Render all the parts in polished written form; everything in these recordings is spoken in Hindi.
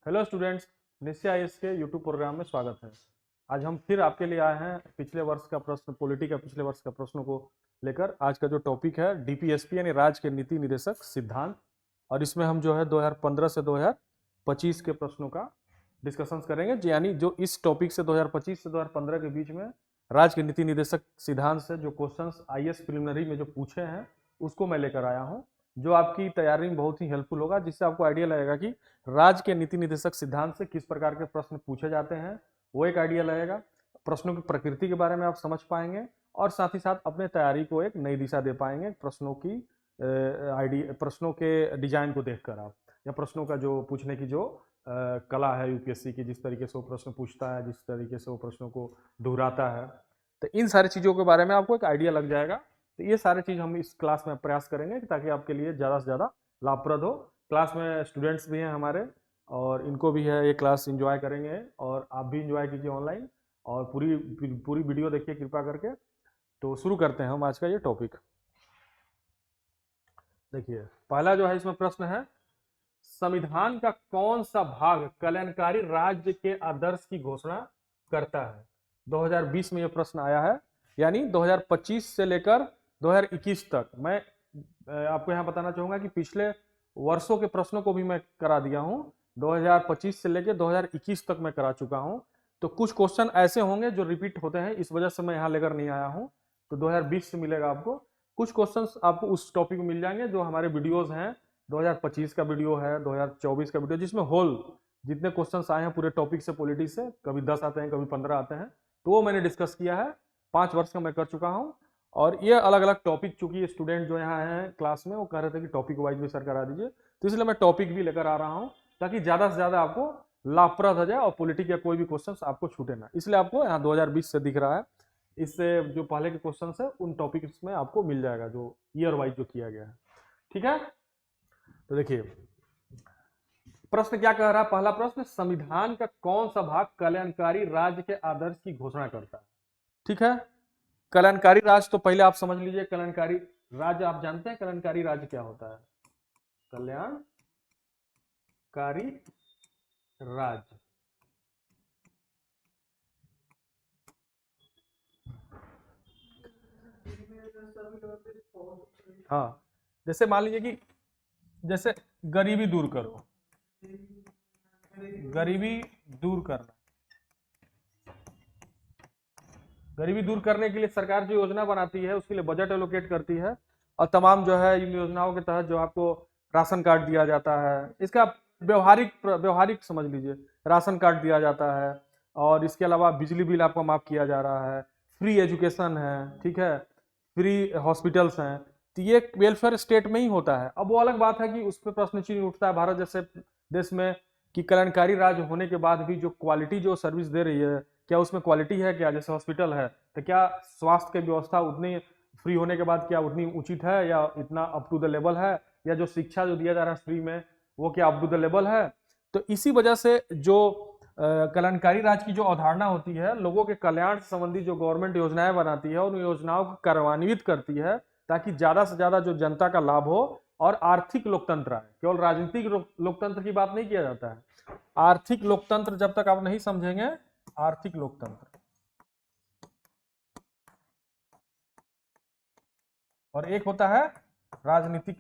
हेलो स्टूडेंट्स, निश्चय आईएएस के यूट्यूब प्रोग्राम में स्वागत है। आज हम फिर आपके लिए आए हैं पिछले वर्ष का प्रश्न, पॉलिटी का पिछले वर्ष का प्रश्नों को लेकर। आज का जो टॉपिक है डीपीएसपी यानी राज्य के नीति निर्देशक सिद्धांत, और इसमें हम जो है 2015 से 2025 के प्रश्नों का डिस्कशन करेंगे। यानी जो इस टॉपिक से 2025 से 2015 के बीच में राज्य के नीति निर्देशक सिद्धांत से जो क्वेश्चन आईएएस प्रिलिमिनरी में जो पूछे हैं उसको मैं लेकर आया हूँ, जो आपकी तैयारी में बहुत ही हेल्पफुल होगा, जिससे आपको आइडिया लगेगा कि राज्य के नीति निर्देशक सिद्धांत से किस प्रकार के प्रश्न पूछे जाते हैं। वो एक आइडिया लगेगा, प्रश्नों की प्रकृति के बारे में आप समझ पाएंगे और साथ ही साथ अपने तैयारी को एक नई दिशा दे पाएंगे। प्रश्नों की प्रश्नों के डिजाइन को देखकर आप, या प्रश्नों का जो पूछने की जो कला है यूपीएससी की, जिस तरीके से वो प्रश्न पूछता है, जिस तरीके से वो प्रश्नों को दोहराता है, तो इन सारी चीज़ों के बारे में आपको एक आइडिया लग जाएगा। तो ये सारी चीज़ हम इस क्लास में प्रयास करेंगे ताकि आपके लिए ज़्यादा से ज़्यादा लाभप्रद हो। क्लास में स्टूडेंट्स भी हैं हमारे और इनको भी है ये क्लास एंजॉय करेंगे, और आप भी एंजॉय कीजिए ऑनलाइन, और पूरी वीडियो देखिए कृपा करके। तो शुरू करते हैं हम आज का ये टॉपिक। देखिए पहला जो है इसमें प्रश्न है, संविधान का कौन सा भाग कल्याणकारी राज्य के आदर्श की घोषणा करता है। 2020 में यह प्रश्न आया है, यानी 2025 से लेकर 2021 तक। मैं आपको यहाँ बताना चाहूंगा कि पिछले वर्षों के प्रश्नों को भी मैं करा दिया हूँ, 2025 से लेकर 2021 तक मैं करा चुका हूँ। तो कुछ क्वेश्चन ऐसे होंगे जो रिपीट होते हैं, इस वजह से मैं यहाँ लेकर नहीं आया हूँ। तो 2020 से मिलेगा आपको, कुछ क्वेश्चंस आपको उस टॉपिक में मिल जाएंगे जो हमारे वीडियोज हैं। 2025 का वीडियो है, 2024 का वीडियो, जिसमें होल जितने क्वेश्चंस आए हैं पूरे टॉपिक से, पॉलिटी से, कभी 10 आते हैं, कभी 15 आते हैं, तो वो मैंने डिस्कस किया है। 5 वर्ष का मैं कर चुका हूँ। और ये अलग अलग टॉपिक, चूंकि स्टूडेंट जो यहाँ हैं क्लास में वो कह रहे थे कि टॉपिक वाइज भी सर करा दीजिए, तो इसलिए मैं टॉपिक भी लेकर आ रहा हूँ ताकि ज़्यादा से ज़्यादा आपको लाभप्रद हो जाए और पॉलिटिक या कोई भी क्वेश्चन आपको छूटे ना। इसलिए आपको यहाँ 2020 से दिख रहा है, इससे जो पहले के क्वेश्चन है उन टॉपिक्स में आपको मिल जाएगा जो ईयर वाइज जो किया गया है। ठीक है, तो देखिए प्रश्न क्या कह रहा है। पहला प्रश्न, संविधान का कौन सा भाग कल्याणकारी राज्य के आदर्श की घोषणा करता है। ठीक है, कल्याणकारी राज्य तो पहले आप समझ लीजिए, कल्याणकारी राज्य आप जानते हैं कल्याणकारी राज्य क्या होता है। कल्याणकारी राज्य, हाँ, जैसे मान लीजिए कि जैसे गरीबी दूर करो, गरीबी दूर करना, गरीबी दूर करने के लिए सरकार जो योजना बनाती है उसके लिए बजट एलोकेट करती है, और तमाम जो है इन योजनाओं के तहत जो आपको राशन कार्ड दिया जाता है, इसका व्यवहारिक समझ लीजिए, राशन कार्ड दिया जाता है, और इसके अलावा बिजली बिल आपको माफ किया जा रहा है, फ्री एजुकेशन है, ठीक है, फ्री हॉस्पिटल्स हैं। तो ये वेलफेयर स्टेट में ही होता है। अब वो अलग बात है कि उस पर प्रश्न चिन्ह उठता है भारत जैसे देश में कि कल्याणकारी राज्य होने के बाद भी जो क्वालिटी जो सर्विस दे रही है, क्या उसमें क्वालिटी है क्या। जैसे हॉस्पिटल है तो क्या स्वास्थ्य की व्यवस्था उतनी फ्री होने के बाद क्या उतनी उचित है, या इतना अप टू द लेवल है, या जो शिक्षा जो दिया जा रहा है फ्री में वो क्या अप टू द लेवल है। तो इसी वजह से जो कल्याणकारी राज्य की जो अवधारणा होती है, लोगों के कल्याण संबंधी जो गवर्नमेंट योजनाएं बनाती है उन योजनाओं को कार्यान्वित करती है ताकि ज्यादा से ज्यादा जो जनता का लाभ हो और आर्थिक लोकतंत्र आए। केवल राजनीतिक लोकतंत्र की बात नहीं किया जाता है, आर्थिक लोकतंत्र जब तक आप नहीं समझेंगे, आर्थिक लोकतंत्र और एक होता है राजनीतिक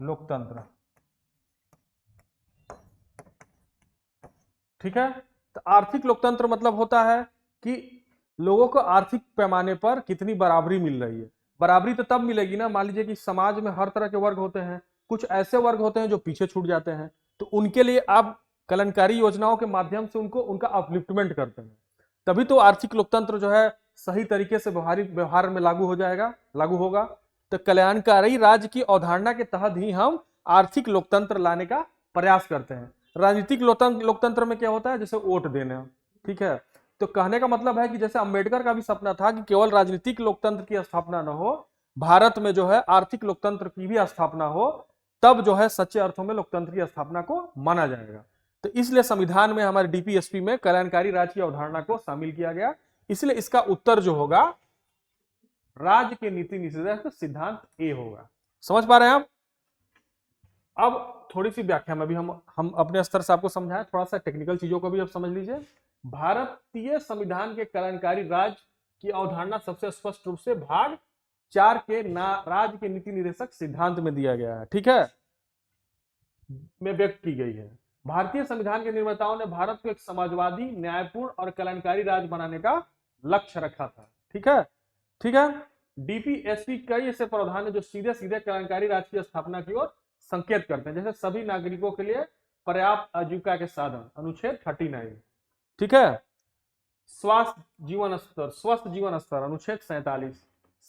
लोकतंत्र। ठीक है, तो आर्थिक लोकतंत्र मतलब होता है कि लोगों को आर्थिक पैमाने पर कितनी बराबरी मिल रही है। बराबरी तो तब मिलेगी ना, मान लीजिए कि समाज में हर तरह के वर्ग होते हैं, कुछ ऐसे वर्ग होते हैं जो पीछे छूट जाते हैं, तो उनके लिए आप कल्याणकारी योजनाओं के माध्यम से उनको उनका अपलिफ्टमेंट करते हैं, तभी तो आर्थिक लोकतंत्र जो है सही तरीके से व्यवहार में लागू हो जाएगा, लागू होगा। तो कल्याणकारी राज्य की अवधारणा के तहत ही हम आर्थिक लोकतंत्र लाने का प्रयास करते हैं। राजनीतिक लोकतंत्र में क्या होता है, जैसे वोट देना। ठीक है, तो कहने का मतलब है कि जैसे अंबेडकर का भी सपना था कि केवल राजनीतिक लोकतंत्र की स्थापना न हो, भारत में जो है आर्थिक लोकतंत्र की भी स्थापना हो, तब जो है सच्चे अर्थों में लोकतंत्र की स्थापना को माना जाएगा। तो इसलिए संविधान में हमारे डीपीएसपी में कल्याणकारी राज्य की अवधारणा को शामिल किया गया। इसलिए इसका उत्तर जो होगा राज्य के नीति निर्देशक सिद्धांत ए होगा। समझ पा रहे हैं आप। अब थोड़ी सी व्याख्या में भी हम अपने स्तर से आपको समझाएं, थोड़ा सा टेक्निकल चीजों को भी आप समझ लीजिए। भारतीय संविधान के कल्याणकारी राज्य की अवधारणा सबसे स्पष्ट रूप से भाग 4 के राज्य के नीति निर्देशक सिद्धांत में दिया गया है, ठीक है, में व्यक्त की गई है। भारतीय संविधान के निर्माताओं ने भारत को एक समाजवादी, न्यायपूर्ण और कल्याणकारी राज्य बनाने का लक्ष्य रखा था, ठीक है, ठीक है। डीपीएसपी कई ऐसे प्रावधान है जो सीधे सीधे कल्याणकारी राज्य की स्थापना की ओर संकेत करते हैं, जैसे सभी नागरिकों के लिए पर्याप्त आजीविका के साधन, अनुच्छेद 39, ठीक है, स्वस्थ जीवन स्तर, अनुच्छेद 47,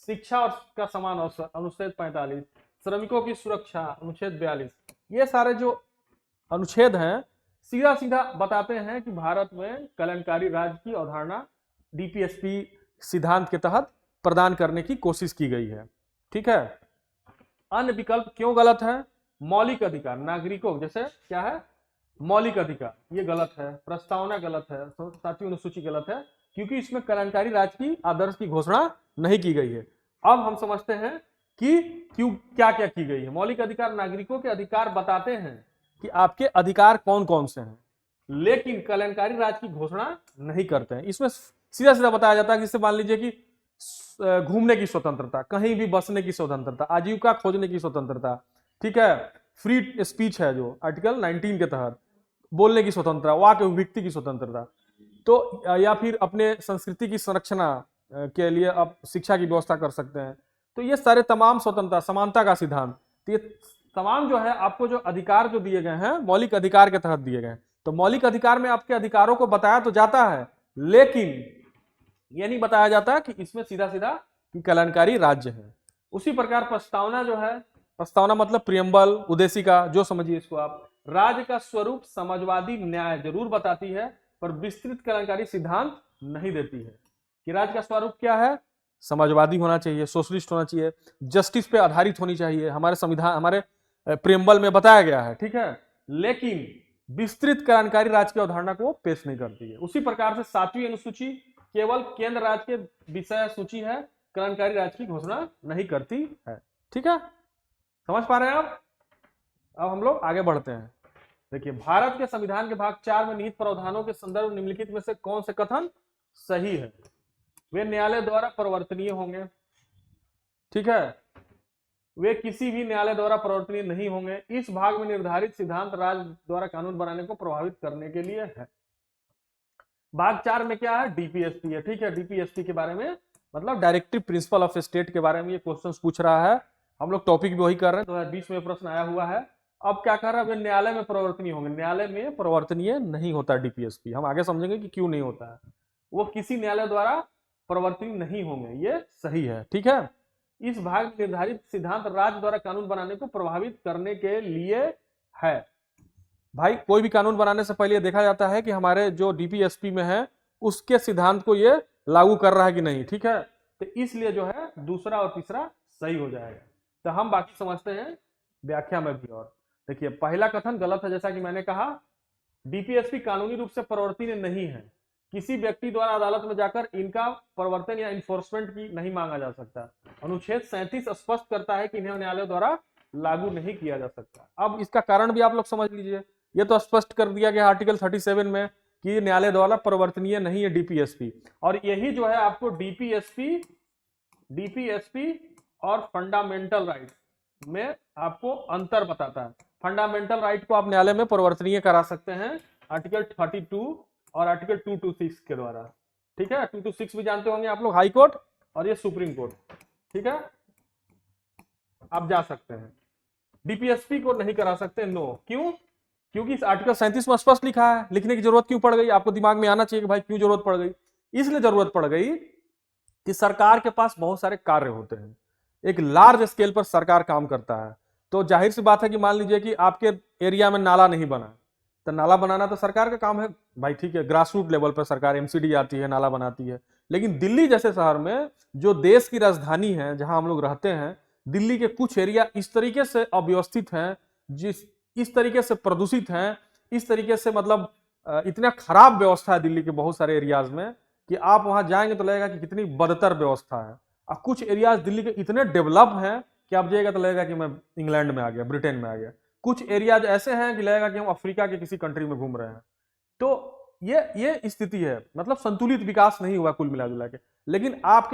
शिक्षा और का समान अवसर, अनुच्छेद 45, श्रमिकों की सुरक्षा, अनुच्छेद 42। ये सारे जो अनुच्छेद हैं सीधा सीधा बताते हैं कि भारत में कल्याणकारी राज्य की अवधारणा डीपीएसपी सिद्धांत के तहत प्रदान करने की कोशिश की गई है, ठीक है। अन्य विकल्प क्यों गलत है? मौलिक अधिकार नागरिकों, जैसे क्या है, मौलिक अधिकार, ये गलत है। प्रस्तावना गलत है, 7वीं अनुसूची गलत है, क्योंकि इसमें कल्याणकारी राज्य की आदर्श की घोषणा नहीं की गई है। अब हम समझते हैं कि क्यों क्या क्या की गई है। मौलिक अधिकार नागरिकों के अधिकार बताते हैं कि आपके अधिकार कौन कौन से हैं, लेकिन कल्याणकारी राज्य की घोषणा नहीं करते हैं। इसमें सीधा सीधा बताया जाता है कि जैसे मान लीजिए कि घूमने की स्वतंत्रता, कहीं भी बसने की स्वतंत्रता, आजीविका खोजने की स्वतंत्रता, ठीक है, फ्री स्पीच है जो आर्टिकल 19 के तहत, बोलने की स्वतंत्रता, वाक अभिव्यक्ति की स्वतंत्रता, तो या फिर अपने संस्कृति की संरक्षणा के लिए आप शिक्षा की व्यवस्था कर सकते हैं। तो ये सारे तमाम स्वतंत्रता, समानता का सिद्धांत, तो ये तमाम जो है आपको जो अधिकार जो दिए गए हैं मौलिक अधिकार के तहत दिए गए। तो मौलिक अधिकार में आपके अधिकारों को बताया तो जाता है, लेकिन ये नहीं बताया जाता कि इसमें सीधा सीधा कि कल्याणकारी राज्य है। उसी प्रकार प्रस्तावना जो है, प्रस्तावना मतलब प्रियम्बल, उद्देशिका, जो समझिए इसको आप, राज्य का स्वरूप समाजवादी न्याय जरूर बताती है, पर विस्तृत कल्याणकारी सिद्धांत नहीं देती है कि राज्य का स्वरूप क्या है, समाजवादी होना चाहिए, सोशलिस्ट होना चाहिए, जस्टिस पे आधारित होनी चाहिए, हमारे संविधान, हमारे प्रियम्बल में बताया गया है, ठीक है, लेकिन विस्तृत कल्याणकारी राज्य की अवधारणा को पेश नहीं करती है। उसी प्रकार से 7वीं अनुसूची केवल केंद्र राज्य के विषय सूची है, कल्याणकारी राज्य की घोषणा नहीं करती है, ठीक है, समझ पा रहे हैं आप। अब हम लोग आगे बढ़ते हैं। देखिए, भारत के संविधान के भाग 4 में निहित प्रावधानों के संदर्भ निम्नलिखित में से कौन से कथन सही है? वे न्यायालय द्वारा परिवर्तनीय होंगे, ठीक है, वे किसी भी न्यायालय द्वारा परिवर्तनीय नहीं होंगे। इस भाग में निर्धारित सिद्धांत राज्य द्वारा कानून बनाने को प्रभावित करने के लिए है। भाग 4 में क्या है? डीपीएसपी है, ठीक है, डीपीएसपी के बारे में मतलब डायरेक्टिव प्रिंसिपल ऑफ स्टेट के बारे में ये क्वेश्चन पूछ रहा है। हम लोग टॉपिक भी वही कर रहे हैं, 2020 में प्रश्न आया हुआ है। अब क्या कर रहा है, वे न्यायालय में परिवर्तनीय होंगे। न्यायालय में परिवर्तनीय नहीं होता डीपीएसपी, हम आगे समझेंगे कि क्यों नहीं होता है। वो किसी न्यायालय द्वारा परिवर्तनीय नहीं होंगे, ये सही है, ठीक है। इस भाग में निर्धारित सिद्धांत राज्य द्वारा कानून बनाने को प्रभावित करने के लिए है। भाई, कोई भी कानून बनाने से पहले देखा जाता है कि हमारे जो डीपीएसपी में है उसके सिद्धांत को ये लागू कर रहा है कि नहीं, ठीक है। तो इसलिए जो है दूसरा और तीसरा सही हो जाएगा। तो हम बाकी समझते हैं व्याख्या में भी। और देखिए, पहला कथन गलत है, जैसा कि मैंने कहा, डीपीएसपी कानूनी रूप से परिवर्तनीय नहीं है। किसी व्यक्ति द्वारा अदालत में जाकर इनका परिवर्तन या इन्फोर्समेंट की नहीं मांगा जा सकता। अनुच्छेद 37 स्पष्ट करता है कि इन्हें न्यायालय द्वारा लागू नहीं किया जा सकता। अब इसका कारण भी आप लोग समझ लीजिए, ये तो स्पष्ट कर दिया गया आर्टिकल 37 में कि न्यायालय द्वारा परिवर्तनीय नहीं है डीपीएसपी। और यही जो है आपको डीपीएसपी और फंडामेंटल राइट में आपको अंतर बताता है। फंडामेंटल राइट को आप न्यायालय में परिवर्तनीय करा सकते हैं आर्टिकल 32 और आर्टिकल 226 के द्वारा, ठीक है। 226 भी जानते होंगे आप लोग, हाई कोर्ट, और ये सुप्रीम कोर्ट, ठीक है, आप जा सकते हैं। डीपीएसपी को नहीं करा सकते, नो। क्यों? क्योंकि इस आर्टिकल 37 में स्पष्ट लिखा है। लिखने की जरूरत क्यों पड़ गई? आपको दिमाग में आना चाहिए कि भाई क्यों जरूरत पड़ गई। इसलिए जरूरत पड़ गई कि सरकार के पास बहुत सारे कार्य होते हैं, एक लार्ज स्केल पर सरकार काम करता है। तो जाहिर सी बात है कि मान लीजिए कि आपके एरिया में नाला नहीं बना, तो नाला बनाना तो सरकार का काम है भाई, ठीक है, ग्रास रूट लेवल पर सरकार एमसीडी आती है, नाला बनाती है। लेकिन दिल्ली जैसे शहर में, जो देश की राजधानी है, जहां हम लोग रहते हैं, दिल्ली के कुछ एरिया इस तरीके से अव्यवस्थित हैं, इस तरीके से प्रदूषित हैं, इस तरीके से मतलब इतना खराब व्यवस्था है दिल्ली के बहुत सारे एरियाज में कि आप वहां जाएंगे तो लगेगा कि कितनी बदतर व्यवस्था है। और कुछ एरियाज दिल्ली के इतने डेवलप हैं कि आप जाइएगा तो लगेगा कि मैं इंग्लैंड में आ गया, ब्रिटेन में आ गया। कुछ एरियाज ऐसे हैं कि लगेगा कि हम अफ्रीका के किसी कंट्री में घूम रहे हैं। तो ये स्थिति है, मतलब संतुलित विकास नहीं हुआ कुल मिला जुला के। लेकिन आप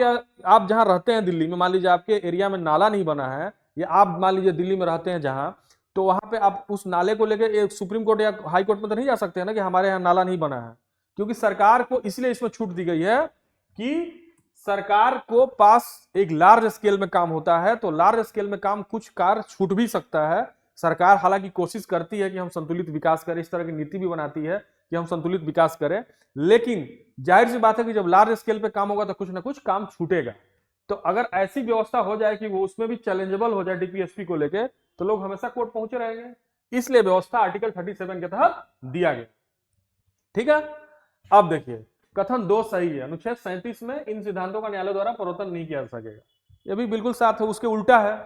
जहां रहते हैं दिल्ली में, मान लीजिए आपके एरिया में नाला नहीं बना है, या आप मान लीजिए दिल्ली में रहते हैं जहां, तो वहां पे आप उस नाले को लेकर सुप्रीम कोर्ट या हाई कोर्ट में तो नहीं जा सकते हैं ना कि हमारे यहाँ नाला नहीं बना है, क्योंकि सरकार को इसलिए इसमें छूट दी गई है कि सरकार को पास एक लार्ज स्केल में काम होता है, तो लार्ज स्केल में काम कुछ कार्य छूट भी सकता है। सरकार हालांकि कोशिश करती है कि हम संतुलित विकास करें, इस तरह की नीति भी बनाती है कि हम संतुलित विकास करें, लेकिन जाहिर सी बात है कि जब लार्ज स्केल पे काम होगा तो कुछ ना कुछ काम छूटेगा। तो अगर ऐसी व्यवस्था हो जाए कि वो उसमें भी चैलेंजेबल हो जाए डीपीएसपी को लेके, तो लोग हमेशा कोर्ट पहुंचे रहेंगे। इसलिए व्यवस्था आर्टिकल 37 के तहत दिया गया। ठीक है, अब देखिए कथन 2 सही है। अनुच्छेद 37 में इन सिद्धांतों का न्यायालय द्वारा प्रवर्तन नहीं किया जा सकेगा, यह भी बिल्कुल साथ है, उसके उल्टा है।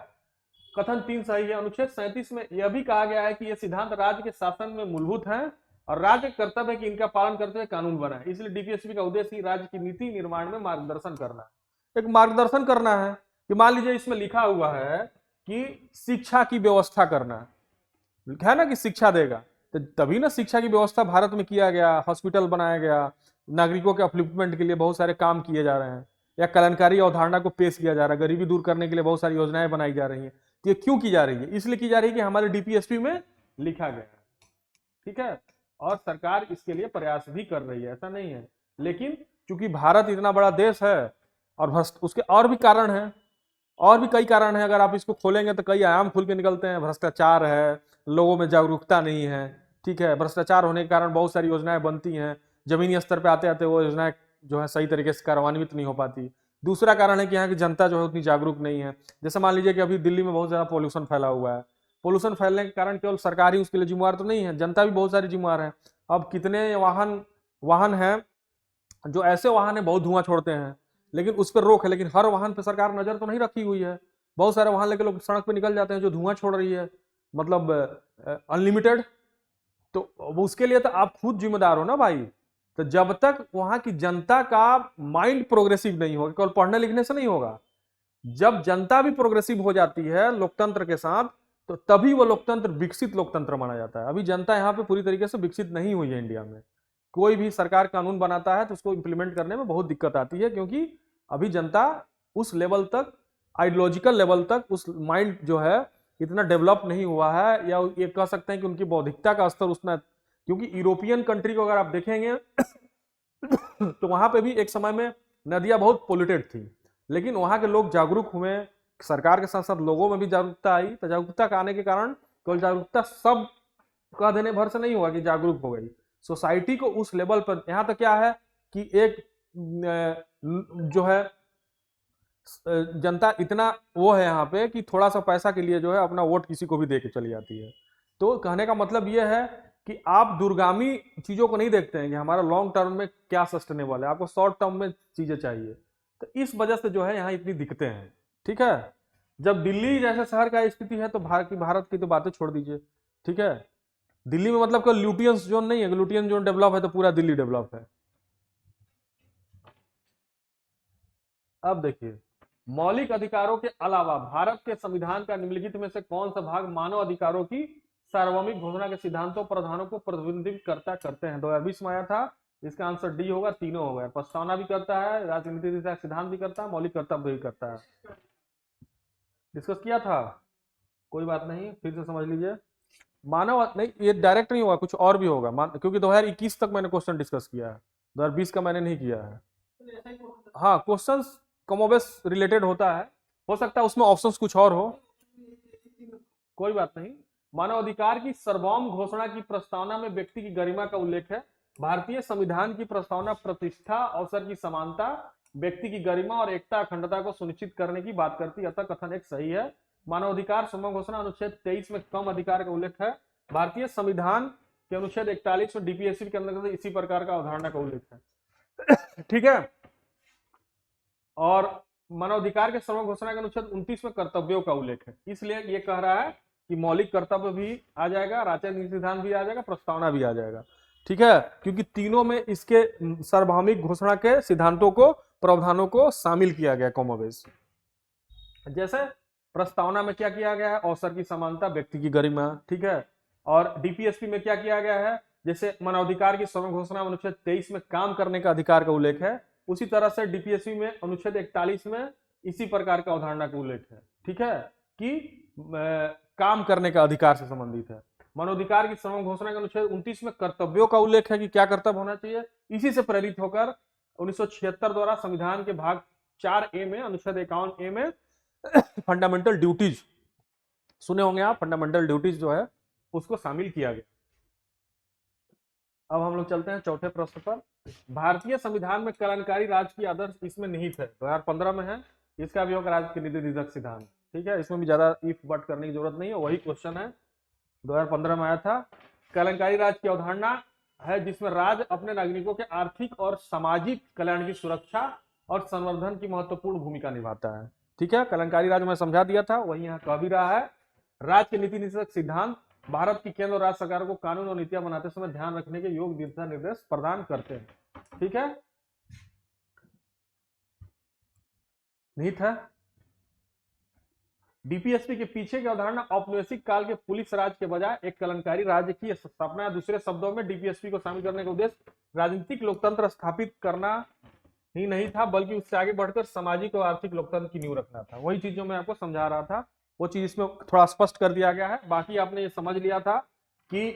कथन 3 सही है। अनुच्छेद 37 में यह भी कहा गया है कि ये सिद्धांत राज्य के शासन में मूलभूत हैं और राज्य का कर्तव्य है कि इनका पालन करते हुए कानून बना है। इसलिए डीपीएसपी का उद्देश्य ही राज्य की नीति निर्माण में मार्गदर्शन करना है। एक मार्गदर्शन करना है कि मान लीजिए इसमें लिखा हुआ है कि शिक्षा की व्यवस्था करना है ना, कि शिक्षा देगा, तो तभी ना शिक्षा की व्यवस्था भारत में किया गया, हॉस्पिटल बनाया गया, नागरिकों के अपलिफ्टमेंट के लिए बहुत सारे काम किए जा रहे हैं, या कल्याणकारी अवधारणा को पेश किया जा रहा है, गरीबी दूर करने के लिए बहुत सारी योजनाएं बनाई जा रही हैं। तो ये क्यों की जा रही है? इसलिए की जा रही है कि हमारे डीपीएसपी में लिखा गया है। ठीक है, और सरकार इसके लिए प्रयास भी कर रही है, ऐसा नहीं है। लेकिन चूंकि भारत इतना बड़ा देश है और उसके और भी कारण है, और भी कई कारण है, अगर आप इसको खोलेंगे तो कई आयाम खुल के निकलते हैं। भ्रष्टाचार है, लोगों में जागरूकता नहीं है, ठीक है, भ्रष्टाचार होने के कारण बहुत सारी योजनाएं बनती हैं, जमीनी स्तर पे आते आते वो योजनाएं जो है सही तरीके से कार्यान्वित नहीं हो पाती। दूसरा कारण है कि यहाँ की जनता जो है उतनी जागरूक नहीं है। जैसे मान लीजिए कि अभी दिल्ली में बहुत ज्यादा पॉल्यूशन फैला हुआ है, पॉल्यूशन फैलने के कारण केवल सरकार ही उसके लिए जिम्मेवार तो नहीं है, जनता भी बहुत सारी जिम्मेवार है। अब कितने वाहन हैं जो ऐसे वाहन है बहुत धुआं छोड़ते हैं, लेकिन उस पर रोक है, लेकिन हर वाहन पर सरकार नजर तो नहीं रखी हुई है। बहुत सारे वाहन लेके लोग सड़क पे निकल जाते हैं जो धुआं छोड़ रही है, मतलब अनलिमिटेड। तो उसके लिए तो आप खुद जिम्मेदार हो ना भाई। तो जब तक वहां की जनता का माइंड प्रोग्रेसिव नहीं होगा, केवल पढ़ने लिखने से नहीं होगा, जब जनता भी प्रोग्रेसिव हो जाती है लोकतंत्र के साथ, तो तभी वो लोकतंत्र विकसित लोकतंत्र माना जाता है। अभी जनता यहाँ पे पूरी तरीके से विकसित नहीं हुई है इंडिया में। कोई भी सरकार कानून बनाता है तो उसको इंप्लीमेंट करने में बहुत दिक्कत आती है, क्योंकि अभी जनता उस लेवल तक, आइडियोलॉजिकल लेवल तक उस माइंड जो है इतना डेवलप नहीं हुआ है, या ये कह सकते हैं कि उनकी बौद्धिकता का स्तर उतना, क्योंकि यूरोपियन कंट्री को अगर आप देखेंगे तो वहां पे भी एक समय में नदियां बहुत पोल्यूटेड थी, लेकिन वहां के लोग जागरूक हुए, सरकार के साथ साथ लोगों में भी जागरूकता आई। तो जागरूकता का आने के कारण केवल जागरूकता सब कह देने भर से नहीं हुआ कि जागरूक हो गई सोसाइटी को उस लेवल पर। यहां तो क्या है कि एक जो है जनता इतना वो है यहाँ पे कि थोड़ा सा पैसा के लिए जो है अपना वोट किसी को भी दे के चली जाती है। तो कहने का मतलब ये है कि आप दूरगामी चीजों को नहीं देखते हैं कि हमारा लॉन्ग टर्म में क्या सस्टेनेबल है, आपको शॉर्ट टर्म में चीजें चाहिए। तो इस वजह से जो है यहाँ इतनी दिक्कतें हैं। ठीक है, जब दिल्ली जैसे शहर का स्थिति है तो भारत की तो बातें छोड़ दीजिए। ठीक है, दिल्ली में मतलब कोई लुटियंस जोन नहीं है, लुटियन जोन डेवलप है तो पूरा दिल्ली डेवलप है। अब देखिए, मौलिक अधिकारों के अलावा भारत के संविधान का निम्नलिखित में से कौन सा भाग मानव अधिकारों की सार्वभौमिक घोषणा के सिद्धांतों प्रावधानों को प्रतिबिंबित करते हैं? 2020 में आया था, इसका आंसर डी होगा, तीनों हो गया। प्रस्तावना भी करता है, राजनीति सिद्धांत भी करता है, मौलिक कर्तव्य भी करता है। डिस्कस किया था, कोई बात नहीं, फिर से समझ लीजिए। मानव नहीं, ये डायरेक्ट नहीं होगा, कुछ और भी होगा, क्योंकि 2021 तक मैंने क्वेश्चन डिस्कस किया है, 2020 का मैंने नहीं किया है। हाँ, क्वेश्चन कमोबेश रिलेटेड होता है, हो सकता है उसमें ऑप्शंस कुछ और हो, कोई बात नहीं। मानव अधिकार की सार्वभौम घोषणा की प्रस्तावना में व्यक्ति की गरिमा का उल्लेख है। भारतीय संविधान की प्रस्तावना प्रतिष्ठा, अवसर की समानता, व्यक्ति की गरिमा और एकता अखंडता को सुनिश्चित करने की बात करती है, अतः कथन एक सही है। मानवाधिकार सार्वभौम घोषणा अनुच्छेद 23 में कम अधिकार का उल्लेख है। भारतीय संविधान के अनुच्छेद 41 में डीपीएसपी के अंतर्गत इसी प्रकार का अवधारणा का उल्लेख है। ठीक है, और मानवाधिकार के सार्वभौम घोषणा के अनुच्छेद 29 में कर्तव्यों का उल्लेख है। इसलिए ये कह रहा है कि मौलिक कर्तव्य भी आ जाएगा, राजनीतिक सिद्धांत भी आ जाएगा, प्रस्तावना भी आ जाएगा। ठीक है, क्योंकि तीनों में इसके सार्वभौमिक घोषणा के सिद्धांतों को, प्रावधानों को शामिल किया गया कमोबेश। जैसे प्रस्तावना में क्या किया गया है, अवसर की समानता, व्यक्ति की गरिमा, ठीक है। और डीपीएसपी में क्या किया गया है, जैसे मानवाधिकार की सर्व घोषणा अनुच्छेद 23 में काम करने का अधिकार का उल्लेख है, उसी तरह से डीपीएसपी में अनुच्छेद 41 में इसी प्रकार का अवधारणा का उल्लेख है, ठीक है, कि काम करने का अधिकार से संबंधित है। मानवाधिकार की सर्व घोषणा के अनुच्छेद 29 में कर्तव्यों का उल्लेख है कि क्या कर्तव्य होना चाहिए। इसी से प्रेरित होकर 1976 द्वारा संविधान के भाग 4A में अनुच्छेद 51A में फंडामेंटल ड्यूटीज, सुने होंगे आप, फंडामेंटल ड्यूटीज जो है उसको शामिल किया गया। अब हम लोग चलते हैं चौथे प्रश्न पर। भारतीय संविधान में कल्याणकारी राज्य की आदर्श इसमें निहित है, 2015 में है। इसका भी होगा राज्य के नीति निर्धारक सिद्धांत, ठीक है, इसमें भी ज्यादा इफ बट करने की जरूरत नहीं है, वही क्वेश्चन है, 2015 में आया था। कल्याणकारी राज्य की अवधारणा है जिसमें राज्य अपने नागरिकों के आर्थिक और सामाजिक कल्याण की सुरक्षा और संवर्धन की महत्वपूर्ण भूमिका निभाता है, ठीक है। कल्याणकारी राज्य मैं समझा दिया था, वही यहाँ कह भी रहा है। राज्य के नीति निर्देशक सिद्धांत भारत की केंद्र और राज्य सरकार को कानून और नीतियां बनाते समय ध्यान रखने के योग्य दिशा निर्देश प्रदान करते हैं, ठीक है, निहित है। डीपीएसपी के पीछे की अवधारणा औपनिवेशिक काल के पुलिस राज के बजाय एक कल्याणकारी राज्य की स्थापना है। दूसरे शब्दों में डीपीएसपी को शामिल करने का उद्देश्य राजनीतिक लोकतंत्र स्थापित करना ही नहीं था, बल्कि उससे आगे बढ़कर सामाजिक और आर्थिक लोकतंत्र की नींव रखना था। वही चीज जो मैं आपको समझा रहा था, वो चीज इसमें थोड़ा स्पष्ट कर दिया गया है। बाकी आपने ये समझ लिया था कि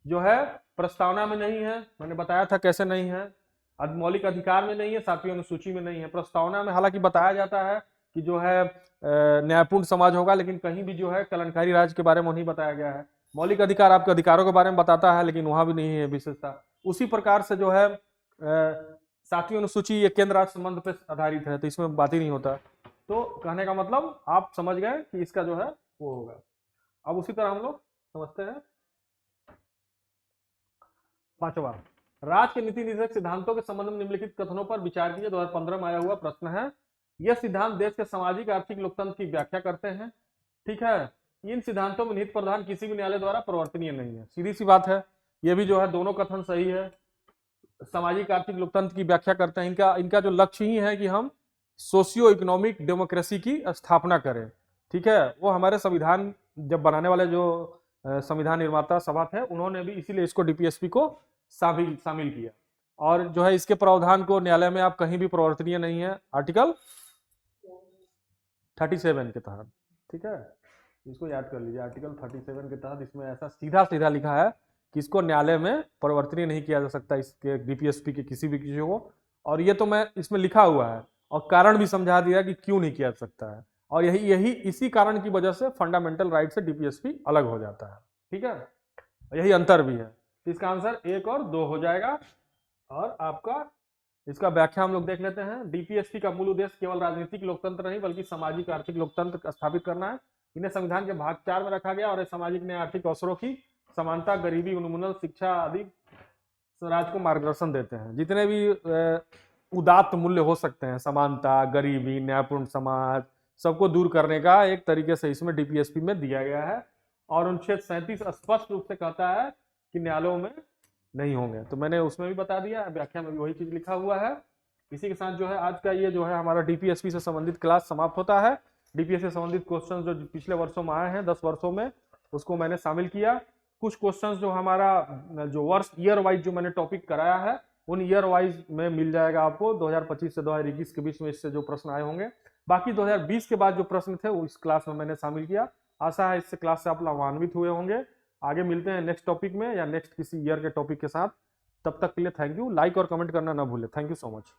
जो है प्रस्तावना में नहीं है, मैंने बताया था कैसे नहीं है, मौलिक अधिकार में नहीं है, 7वीं अनुसूची में नहीं है। प्रस्तावना में हालांकि बताया जाता है कि जो है न्यायपूर्ण समाज होगा, लेकिन कहीं भी जो है कल्याणकारी राज्य के बारे में नहीं बताया गया है। मौलिक अधिकार आपके अधिकारों के बारे में बताता है, लेकिन वहां भी नहीं है विशेषता। उसी प्रकार से जो है 7वीं अनुसूची ये केंद्र राज्य संबंध पर आधारित है, तो इसमें बात ही नहीं होता। तो कहने का मतलब आप समझ गए कि इसका जो है वो होगा। अब उसी तरह हम लोग समझते हैं 5वां, राज्य के नीति निर्देशक सिद्धांतों के संबंध में निम्नलिखित कथनों पर विचार कीजिए। 2015 में आया हुआ प्रश्न है। यह सिद्धांत देश के सामाजिक आर्थिक लोकतंत्र की व्याख्या करते हैं, ठीक है। इन सिद्धांतों में निहित प्रावधान किसी भी न्यायालय द्वारा परिवर्तनीय नहीं है, सीधी सी बात है। यह भी जो है दोनों कथन सही है। सामाजिक आर्थिक लोकतंत्र की व्याख्या करते हैं, इनका जो लक्ष्य ही है कि हम सोशियो इकोनॉमिक डेमोक्रेसी की स्थापना करें, ठीक है। वो हमारे संविधान जब बनाने वाले जो संविधान निर्माता सभा थे, उन्होंने भी इसीलिए इसको डीपीएसपी को शामिल किया। और जो है इसके प्रावधान को न्यायालय में आप कहीं भी परिवर्तनीय नहीं है, आर्टिकल 37 के तहत, ठीक है, इसको याद कर लीजिए। आर्टिकल 37 के तहत इसमें ऐसा सीधा सीधा लिखा है कि इसको न्यायालय में परिवर्तनीय नहीं किया जा सकता, इसके डीपीएसपी के किसी भी विषय को। और ये तो मैं इसमें लिखा हुआ है और कारण भी समझा दिया कि क्यों नहीं किया जा सकता है। और यही इसी कारण की वजह से फंडामेंटल राइट से डीपीएसपी अलग हो जाता है, ठीक है, यही अंतर भी है। इसका आंसर 1 और 2 हो जाएगा। और आपका इसका व्याख्या हम लोग देख लेते हैं। डीपीएसपी का मूल उद्देश्य केवल राजनीतिक लोकतंत्र नहीं बल्कि सामाजिक आर्थिक लोकतंत्र स्थापित करना है। इन्हें संविधान के भाग 4 में रखा गया और सामाजिक न्याय, आर्थिक अवसरों की समानता, गरीबी उन्मूलन, शिक्षा आदि राज्य को मार्गदर्शन देते हैं। जितने भी उदात्त मूल्य हो सकते हैं, समानता, गरीबी, न्यायपूर्ण समाज, सबको दूर करने का एक तरीके से इसमें डीपीएसपी में दिया गया है। और अनुच्छेद 37 स्पष्ट रूप से कहता है कि न्यायालयों में नहीं होंगे, तो मैंने उसमें भी बता दिया, व्याख्या में भी वही चीज लिखा हुआ है। इसी के साथ जो है आज का ये जो है हमारा डीपीएसपी से संबंधित क्लास समाप्त होता है। डीपीएसपी से संबंधित क्वेश्चन जो पिछले वर्षों में आए हैं 10 वर्षों में, उसको मैंने शामिल किया। कुछ क्वेश्चंस जो हमारा जो वर्ष ईयर वाइज जो मैंने टॉपिक कराया है, उन ईयर वाइज में मिल जाएगा आपको 2025 से 2021 के बीच में इससे जो प्रश्न आए होंगे। बाकी 2020 के बाद जो प्रश्न थे वो इस क्लास में मैंने शामिल किया। आशा है इससे क्लास से आप लाभान्वित हुए होंगे। आगे मिलते हैं नेक्स्ट टॉपिक में या नेक्स्ट किसी ईयर के टॉपिक के साथ। तब तक के लिए थैंक यू। लाइक और कमेंट करना ना भूलें। Thank you so much.